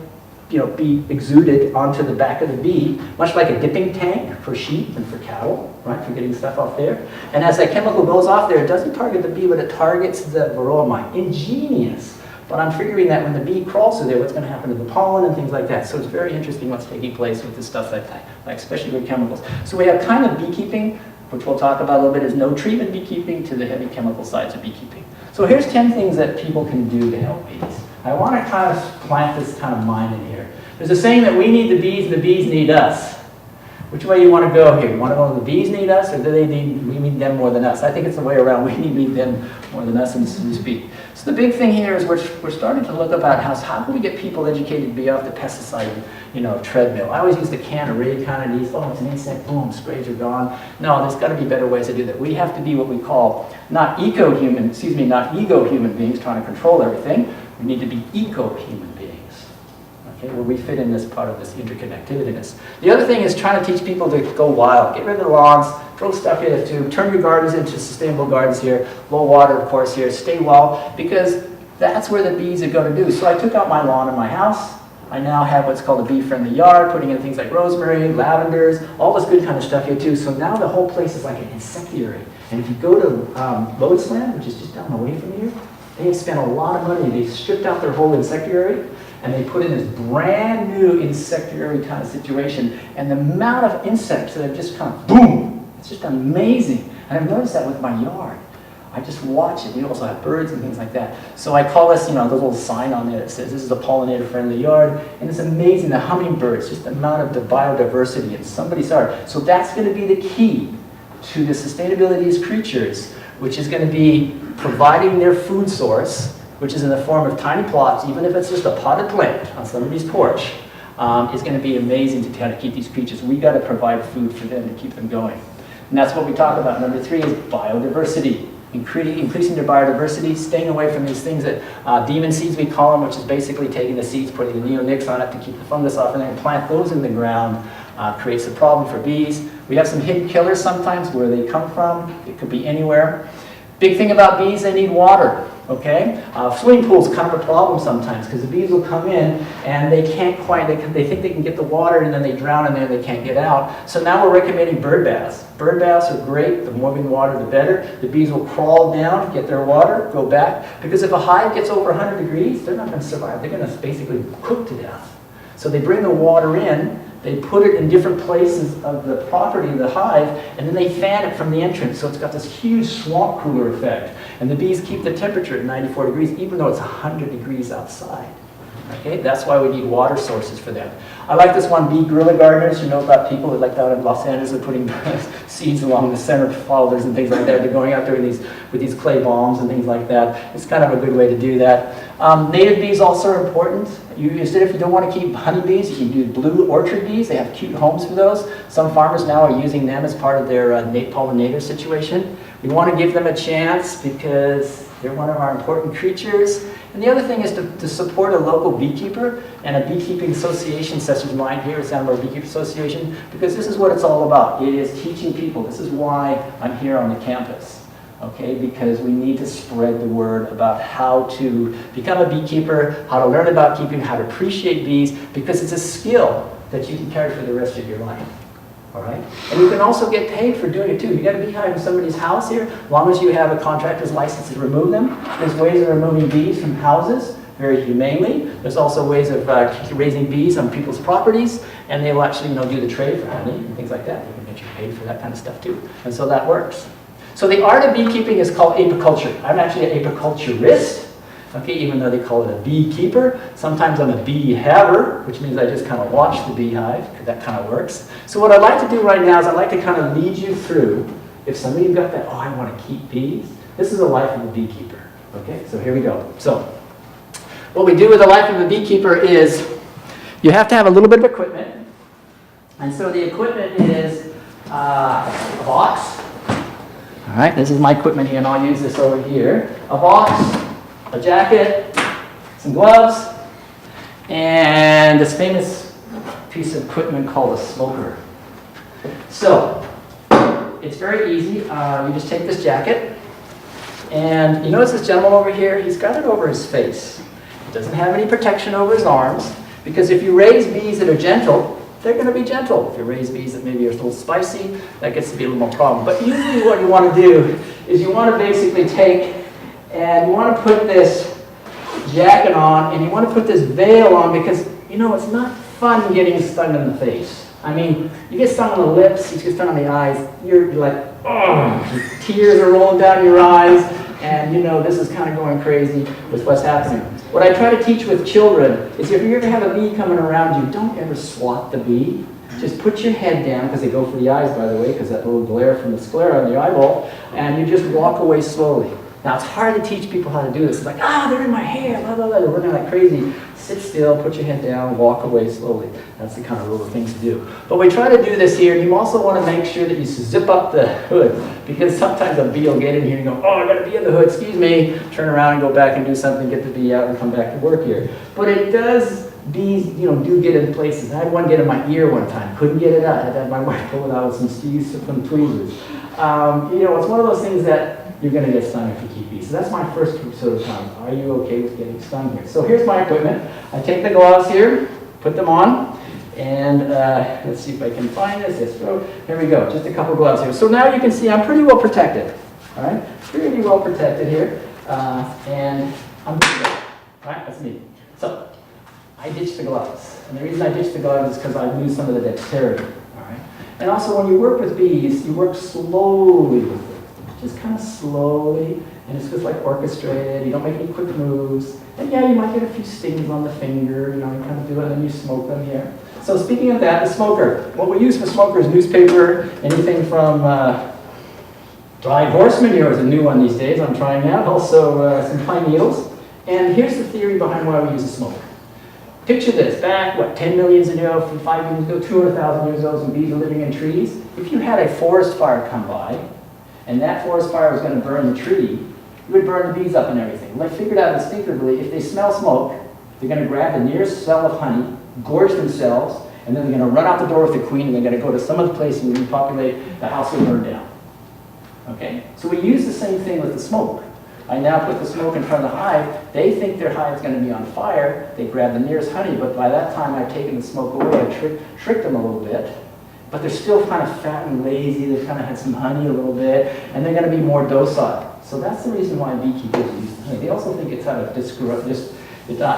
be exuded onto the back of the bee, much like a dipping tank for sheep and for cattle, right, for getting stuff off there. And as that chemical goes off there, it doesn't target the bee, but it targets the varroa mite. Ingenious. But I'm figuring that when the bee crawls through there, what's going to happen to the pollen and things like that. So it's very interesting what's taking place with this stuff like that, like especially with chemicals. So we have kind of beekeeping, which we'll talk about a little bit, is no treatment beekeeping, to the heavy chemical sides of beekeeping. So here's 10 things that people can do to help bees. I want to kind of plant this kind of mind in here. There's a saying that we need the bees and the bees need us. Which way you want to go here? You want to go, the bees need us, or do we need them more than us? I think it's the way around. We need them more than us, and so to speak. So the big thing here is we're starting to look about how can we get people educated to be off the pesticide, treadmill. I always use the can of ray kind of these. Oh, it's an insect. Boom, sprays are gone. No, there's got to be better ways to do that. We have to be what we call not ego human beings trying to control everything. We need to be eco-human beings. Where we fit in this part of this interconnectedness. The other thing is trying to teach people to go wild. Get rid of the lawns, throw stuff in the tube, turn your gardens into sustainable gardens here, low water of course here, stay wild, because that's where the bees are going to do. So I took out my lawn in my house. I now have what's called a bee-friendly yard, putting in things like rosemary, lavenders, all this good kind of stuff here too. So now the whole place is like an insectary. And if you go to Lotusland, which is just down the way from here, they have spent a lot of money. They've stripped out their whole insectary, and they put in this brand new insectary kind of situation. And the amount of insects that have just kind of boom, it's just amazing. And I've noticed that with my yard. I just watch it. We also have birds and things like that. So I call this, the little sign on there that says this is a pollinator-friendly yard. And it's amazing, the hummingbirds, just the amount of the biodiversity in somebody's yard. So that's going to be the key to the sustainability of these creatures, which is going to be providing their food source, which is in the form of tiny plots, even if it's just a potted plant on somebody's porch, is going to be amazing to kind of keep these creatures. We got to provide food for them to keep them going. And that's what we talk about. Number 3 is biodiversity. Increasing their biodiversity, staying away from these things that demon seeds we call them, which is basically taking the seeds, putting the neonics on it to keep the fungus off, and then plant those in the ground. Creates a problem for bees. We have some hidden killers sometimes where they come from. It could be anywhere. Big thing about bees, they need water. Okay? Swimming pools kind of a problem sometimes because the bees will come in and they can't quite, they think they can get the water and then they drown in there and they can't get out. So now we're recommending bird baths. Bird baths are great. The more in water, the better. The bees will crawl down, get their water, go back. Because if a hive gets over 100 degrees, they're not going to survive. They're going to basically cook to death. So they bring the water in, they put it in different places of the property of the hive, and then they fan it from the entrance. So it's got this huge swamp cooler effect. And the bees keep the temperature at 94 degrees, even though it's 100 degrees outside. Okay, that's why we need water sources for them. I like this one, bee guerrilla gardeners. You know about people that like down in Los Angeles are putting seeds along the center folders and things like that. They're going out there with these clay bombs and things like that. It's kind of a good way to do that. Native bees also are important. If you don't want to keep honeybees, you can do blue orchard bees. They have cute homes for those. Some farmers now are using them as part of their pollinator situation. We want to give them a chance because they're one of our important creatures. And the other thing is to support a local beekeeper and a beekeeping association such as mine here at Santa Barbara Beekeeping Association, because this is what it's all about. It is teaching people. This is why I'm here on the campus. Okay, because we need to spread the word about how to become a beekeeper, how to learn about keeping, how to appreciate bees, because it's a skill that you can carry for the rest of your life. All right? And you can also get paid for doing it too. You got a beehive in somebody's house here, as long as you have a contractor's license to remove them. There's ways of removing bees from houses very humanely. There's also ways of raising bees on people's properties, and they'll actually do the trade for honey and things like that. You can get you paid for that kind of stuff too. And so that works. So the art of beekeeping is called apiculture. I'm actually an apiculturist, okay, even though they call it a beekeeper. Sometimes I'm a bee-haver, which means I just kind of watch the beehive, because that kind of works. So what I'd like to do right now is I'd like to kind of lead you through, if some of you got that, oh, I want to keep bees, this is the life of a beekeeper, okay? So here we go. So what we do with the life of a beekeeper is you have to have a little bit of equipment. And so the equipment is a box. All right, this is my equipment here, and I'll use this over here. A box, a jacket, some gloves, and this famous piece of equipment called a smoker. So, it's very easy. You just take this jacket, and you notice this gentleman over here, he's got it over his face. He doesn't have any protection over his arms, because if you raise bees that are gentle, they're going to be gentle. If you raise bees that maybe are a little spicy, that gets to be a little more problem. But usually what you want to do is you want to basically take and you want to put this jacket on, and you want to put this veil on because, you know, it's not fun getting stung in the face. I mean, you get stung on the lips, you get stung on the eyes, you're like, oh, tears are rolling down your eyes, and you know, this is kind of going crazy with what's happening. What I try to teach with children is if you ever have a bee coming around you, don't ever swat the bee. Just put your head down, because they go for the eyes, by the way, because that little glare from the sclera on the eyeball, and you just walk away slowly. Now, it's hard to teach people how to do this. It's like, they're in my hair, blah, blah, blah, they're running like crazy. Sit still, put your head down, walk away slowly. That's the kind of little things to do. But we try to do this here, and you also want to make sure that you zip up the hood, because sometimes a bee will get in here and go, oh, I got a bee in the hood, excuse me, turn around and go back and do something, get the bee out and come back to work here. But it does, bees, you know, do get in places. I had one get in my ear one time, couldn't get it out. I had to have my wife pull it out with some tweezers. You know, it's one of those things that you're going to get stung if you keep bees. So that's my first sort of time. Are you okay with getting stung here? So here's my equipment. I take the gloves here, put them on, and let's see if I can find this. Here we go, just a couple gloves here. So now you can see I'm pretty well protected. All right, pretty well protected here, and I'm good to go. All right, that's me. So I ditched the gloves, and the reason I ditched the gloves is because I lose some of the dexterity. All right, and also when you work with bees, you work slowly with them. Just kind of slowly, and it's just like orchestrated. You don't make any quick moves. And yeah, you might get a few stings on the finger, you know, you kind of do it, and then you smoke them here. So speaking of that, the smoker. What we use for smoker is newspaper, anything from dried horse manure is a new one these days, I'm trying out. Also some pine needles. And here's the theory behind why we use a smoker. Picture this, back, 10 million years ago, 5 years ago, 200,000 years ago, some bees were living in trees. If you had a forest fire come by, and that forest fire was going to burn the tree, you would burn the bees up and everything. Well, I figured out instinctively, if they smell smoke, they're going to grab the nearest cell of honey, gorge themselves, and then they're going to run out the door with the queen, and they're going to go to some other place and repopulate, the house will burn down. Okay? So we use the same thing with the smoke. I now put the smoke in front of the hive. They think their hive's going to be on fire. They grab the nearest honey, but by that time I've taken the smoke away. I tricked them a little bit. But they're still kind of fat and lazy. They've kind of had some honey a little bit, and they're going to be more docile. So that's the reason why beekeepers use the honey. They also think it's how it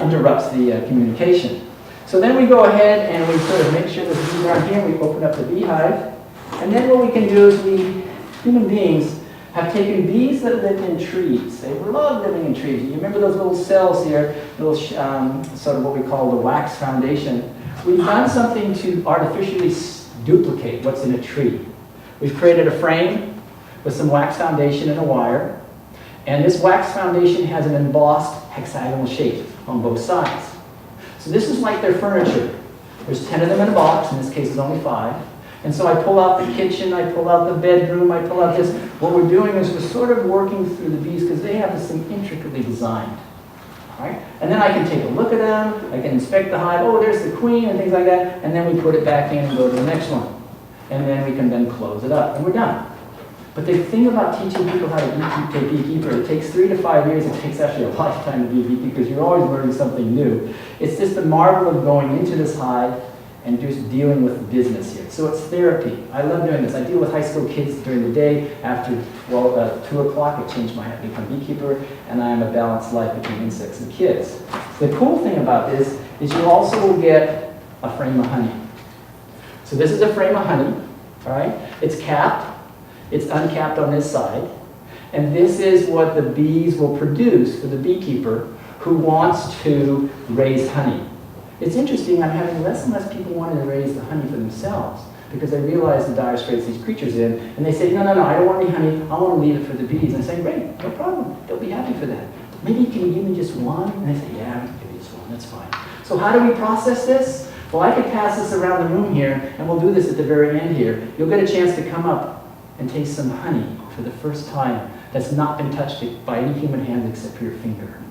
interrupts the communication. So then we go ahead and we sort of make sure the bees aren't here. We open up the beehive. And then what we can do is we, human beings, have taken bees that live in trees. They love living in trees. You remember those little cells here, little sort of what we call the wax foundation. We've done something to artificially duplicate what's in a tree. We've created a frame with some wax foundation and a wire, and this wax foundation has an embossed hexagonal shape on both sides. So this is like their furniture. There's 10 of them in a box, in this case it's only 5. And so I pull out the kitchen, I pull out the bedroom, I pull out this. What we're doing is we're sort of working through the bees because they have this thing intricately designed. Right? And then I can take a look at them, I can inspect the hive, oh, there's the queen and things like that, and then we put it back in and go to the next one. And then we can then close it up, and we're done. But the thing about teaching people how to be a beekeeper, it takes 3 to 5 years, it takes actually a lifetime to be a beekeeper because you're always learning something new. It's just the marvel of going into this hive and just dealing with the business here. So it's therapy. I love doing this. I deal with high school kids during the day. After 2 o'clock, I change my hat to become a beekeeper, and I am a balanced life between insects and kids. The cool thing about this is you also will get a frame of honey. So this is a frame of honey, all right? It's capped. It's uncapped on this side. And this is what the bees will produce for the beekeeper who wants to raise honey. It's interesting, I'm having less and less people wanting to raise the honey for themselves because they realize the dire straits these creatures in, and they say, no, I don't want any honey, I want to leave it for the bees. And I say, great, no problem, they'll be happy for that. Maybe can you give me just one? And they say, yeah, I can give you just one, that's fine. So how do we process this? Well, I could pass this around the room here, and we'll do this at the very end here. You'll get a chance to come up and taste some honey for the first time that's not been touched by any human hand except for your finger.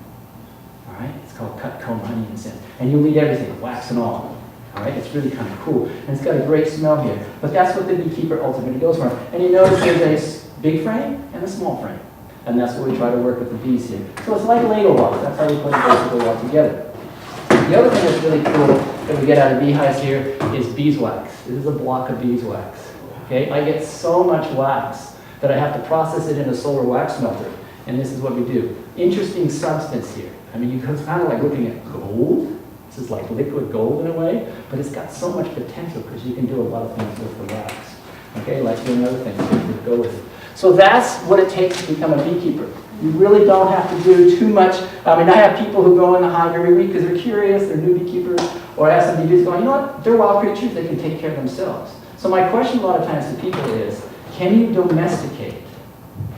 All right? It's called cut comb honey incense. And you'll eat everything, wax and all. All right? It's really kind of cool. And it's got a great smell here. But that's what the beekeeper ultimately goes for. And you notice there's a big frame and a small frame. And that's what we try to work with the bees here. So it's like Lego blocks. That's how we put it basically all together. The other thing that's really cool that we get out of beehives here is beeswax. This is a block of beeswax. Okay? I get so much wax that I have to process it in a solar wax melter. And this is what we do. Interesting substance here. I mean, it's kind of like looking at gold. This is like liquid gold in a way, but it's got so much potential because you can do a lot of things with the wax. Okay, like doing other things that you go with it. So that's what it takes to become a beekeeper. You really don't have to do too much. I mean, I have people who go in the hive every week because they're curious, they're new beekeepers, or I have some beekeepers going, you know what, they're wild creatures, they can take care of themselves. So my question a lot of times to people is, can you domesticate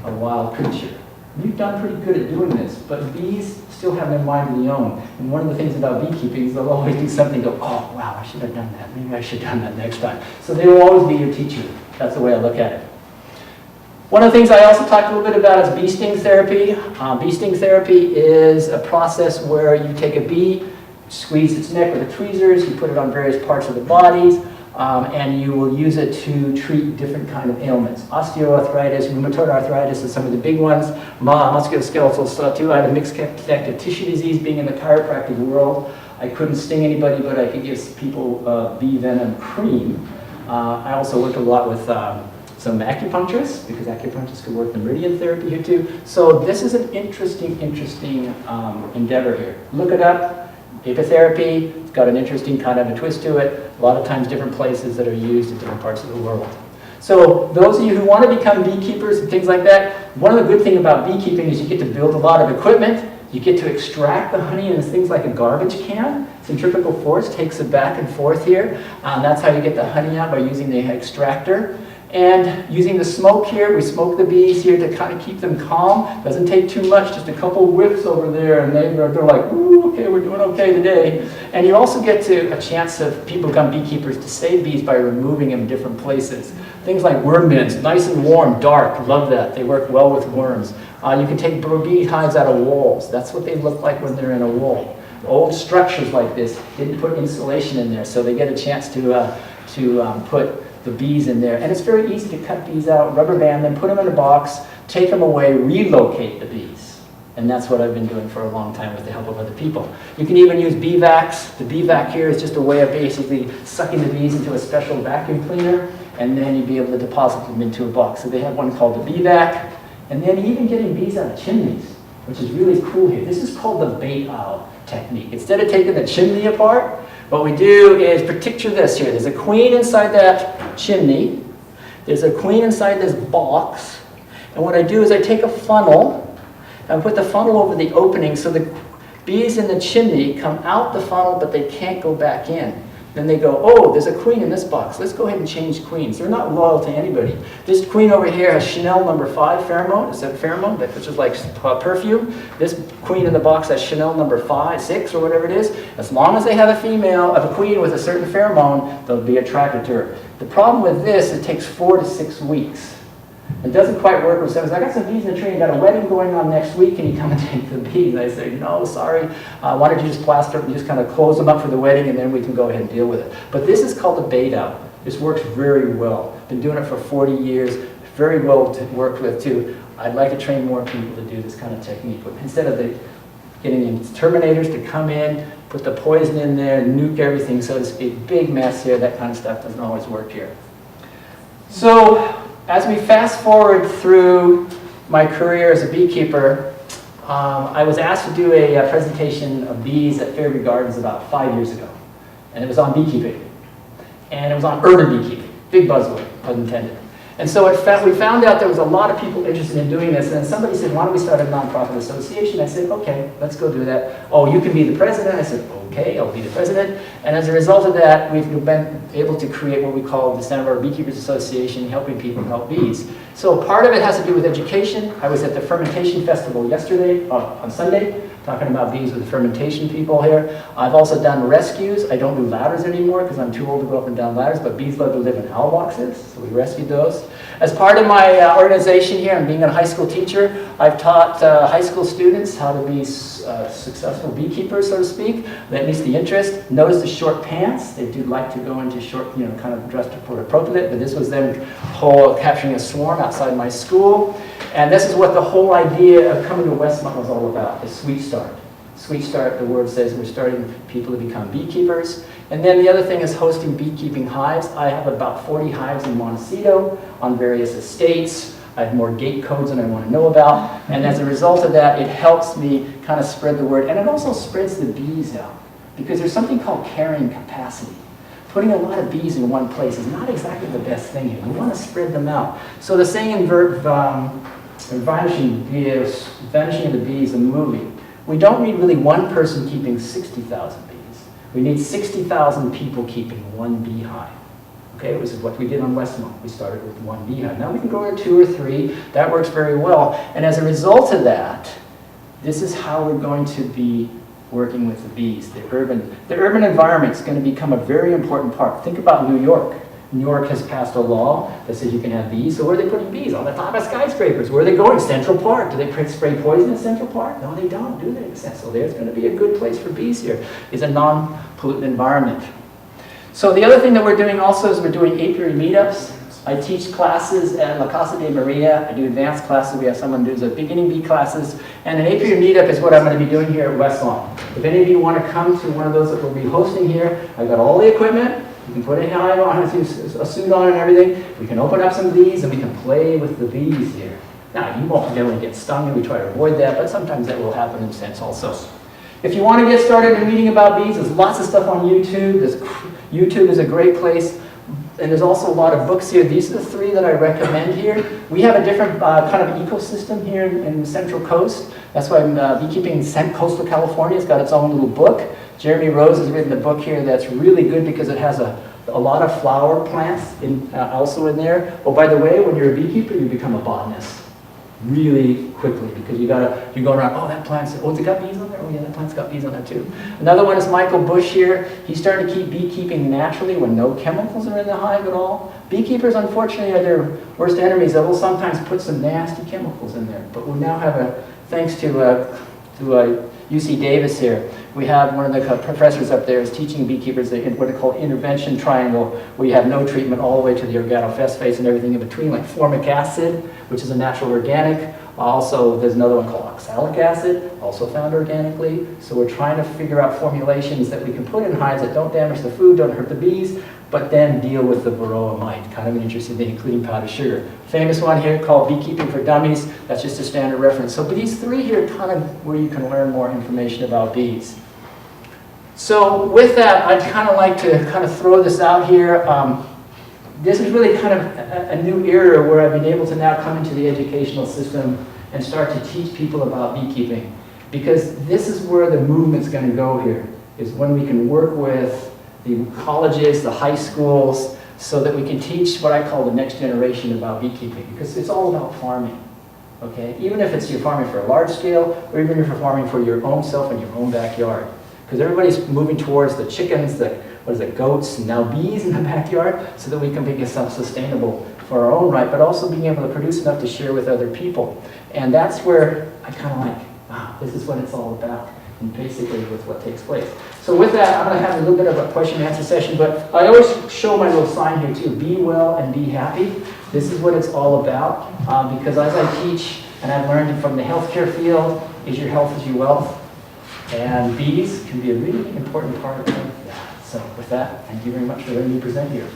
a wild creature? You've done pretty good at doing this, but bees still have their mind of their own. And one of the things about beekeeping is they'll always do something, go, oh, wow, I should have done that. Maybe I should have done that next time. So they will always be your teacher. That's the way I look at it. One of the things I also talked a little bit about is bee sting therapy. Bee sting therapy is a process where you take a bee, squeeze its neck with the tweezers, you put it on various parts of the bodies, and you will use it to treat different kind of ailments. Osteoarthritis, rheumatoid arthritis are some of the big ones. Musculoskeletal too. I had a mixed connective tissue disease being in the chiropractic world. I couldn't sting anybody, but I could give people bee venom cream. I also worked a lot with some acupuncturists, because acupuncturists could work the meridian therapy here too. So this is an interesting endeavor here. Look it up. Apitherapy, it's got an interesting kind of a twist to it. A lot of times different places that are used in different parts of the world. So those of you who want to become beekeepers and things like that, one of the good things about beekeeping is you get to build a lot of equipment. You get to extract the honey in things like a garbage can. Centrifugal force takes it back and forth here. That's how you get the honey out, by using the extractor. And using the smoke here, we smoke the bees here to kind of keep them calm. Doesn't take too much, just a couple whiffs over there, and they're like, ooh, okay, we're doing okay today. And you also get to a chance of people become beekeepers to save bees by removing them in different places. Things like worm bins, nice and warm, dark, love that. They work well with worms. You can take bee hives out of walls. That's what they look like when they're in a wall. Old structures like this didn't put insulation in there, so they get a chance to put the bees in there. And it's very easy to cut bees out, rubber band them, put them in a box, take them away, relocate the bees. And that's what I've been doing for a long time with the help of other people. You can even use Beeswax. The Beeswax here is just a way of basically sucking the bees into a special vacuum cleaner, and then you'd be able to deposit them into a box. So they have one called the Beeswax. And then even getting bees out of chimneys, which is really cool here. This is called the bait owl technique. Instead of taking the chimney apart, what we do is, picture this here. There's a queen inside that chimney. There's a queen inside this box. And what I do is I take a funnel and put the funnel over the opening so the bees in the chimney come out the funnel, but they can't go back in. Then they go, oh, there's a queen in this box. Let's go ahead and change queens. They're not loyal to anybody. This queen over here has Chanel number 5 pheromone. It's a pheromone, which is like perfume. This queen in the box has Chanel number 5, 6, or whatever it is. As long as they have a female of a queen with a certain pheromone, they'll be attracted to her. The problem with this, it takes 4 to 6 weeks. It doesn't quite work with some. I got some bees in the tree, got a wedding going on next week, can you come and take the bees? And I say, no, sorry. Why don't you just plaster and just kind of close them up for the wedding, and then we can go ahead and deal with it. But this is called a bait out. This works very well. Been doing it for 40 years. Very well to work with too. I'd like to train more people to do this kind of technique. But instead of getting the terminators to come in, put the poison in there, nuke everything, so it's a big mess here. That kind of stuff doesn't always work here. So, as we fast forward through my career as a beekeeper, I was asked to do a presentation of bees at Fairview Gardens about 5 years ago. And it was on beekeeping. And it was on urban beekeeping. Big buzzword, pun intended. And so we found out there was a lot of people interested in doing this. And then somebody said, why don't we start a nonprofit association? I said, okay, let's go do that. Oh, you can be the president? I said, okay, I'll be the president. And as a result of that, we've been able to create what we call the Santa Barbara Beekeepers Association, helping people help bees. So part of it has to do with education. I was at the Fermentation Festival yesterday, on Sunday, talking about bees with fermentation people here. I've also done rescues. I don't do ladders anymore because I'm too old to go up and down ladders, but bees love to live in owl boxes, so we rescued those. As part of my organization here, and being a high school teacher, I've taught high school students how to be successful beekeepers, so to speak. That meets the interest. Notice the short pants. They do like to go into short, kind of dressed appropriate, but this was them capturing a swarm outside my school. And this is what the whole idea of coming to Westmont was all about, the Sweet Start. Sweet Start, the word says we're starting people to become beekeepers. And then the other thing is hosting beekeeping hives. I have about 40 hives in Montecito on various estates. I have more gate codes than I want to know about. And as a result of that, it helps me kind of spread the word. And it also spreads the bees out, because there's something called carrying capacity. Putting a lot of bees in one place is not exactly the best thing here. You want to spread them out. So the saying in Vanishing of the Bees, the movie, we don't need really one person keeping 60,000 bees. We need 60,000 people keeping one beehive. Okay, which is what we did on Westmont. We started with one beehive. Now we can go to 2 or 3. That works very well. And as a result of that, this is how we're going to be working with the bees. The urban environment is going to become a very important part. Think about New York. New York has passed a law that says you can have bees. So where are they putting bees? On the top of skyscrapers. Where are they going? Central Park. Do they spray poison in Central Park? No, they don't, do they? So there's going to be a good place for bees here. It's a non-pollutant environment. So the other thing that we're doing also is we're doing apiary meetups. I teach classes at La Casa de Maria. I do advanced classes. We have someone who does a beginning bee classes. And an apiary meetup is what I'm going to be doing here at Westmont. If any of you want to come to one of those that we'll be hosting here, I've got all the equipment. You can put a hive on, a suit on and everything. We can open up some bees and we can play with the bees here. Now, you won't generally get stung, and we try to avoid that, but sometimes that will happen in a sense also. If you want to get started in reading about bees, there's lots of stuff on YouTube. YouTube is a great place. And there's also a lot of books here. These are the 3 that I recommend here. We have a different kind of ecosystem here in the Central Coast. That's why Beekeeping in Coastal California has got its own little book. Jeremy Rose has written a book here that's really good because it has a lot of flower plants also in there. Oh, by the way, when you're a beekeeper, you become a botanist really quickly, because you're going around, oh, that plant's, oh, it's got bees on there? Oh yeah, that plant's got bees on there too. Another one is Michael Bush here. He's starting to keep beekeeping naturally when no chemicals are in the hive at all. Beekeepers, unfortunately, are their worst enemies. They will sometimes put some nasty chemicals in there. But we now have thanks to UC Davis here, we have one of the professors up there is teaching beekeepers what they call intervention triangle, where you have no treatment all the way to the organophosphates and everything in between, like formic acid, which is a natural organic. Also, there's another one called oxalic acid, also found organically. So we're trying to figure out formulations that we can put in hives that don't damage the food, don't hurt the bees, but then deal with the varroa mite. Kind of an interesting thing, including powdered sugar. Famous one here called Beekeeping for Dummies. That's just a standard reference. So but these 3 here are kind of where you can learn more information about bees. So with that, I'd kind of like to kind of throw this out here. This is really kind of a new era where I've been able to now come into the educational system and start to teach people about beekeeping. Because this is where the movement's going to go here, is when we can work with the colleges, the high schools, so that we can teach what I call the next generation about beekeeping. Because it's all about farming, okay? Even if it's you're farming for a large scale, or even if you're farming for your own self in your own backyard. Because everybody's moving towards the chickens, the goats, and now bees in the backyard, so that we can be self-sustainable for our own right, but also being able to produce enough to share with other people. And that's where I kind of like, wow, this is what it's all about, and basically with what takes place. So with that, I'm going to have a little bit of a question and answer session, but I always show my little sign here too, be well and be happy. This is what it's all about, because as I teach, and I've learned from the healthcare field, is your health is your wealth. And bees can be a really important part of that. So with that, thank you very much for letting me present here.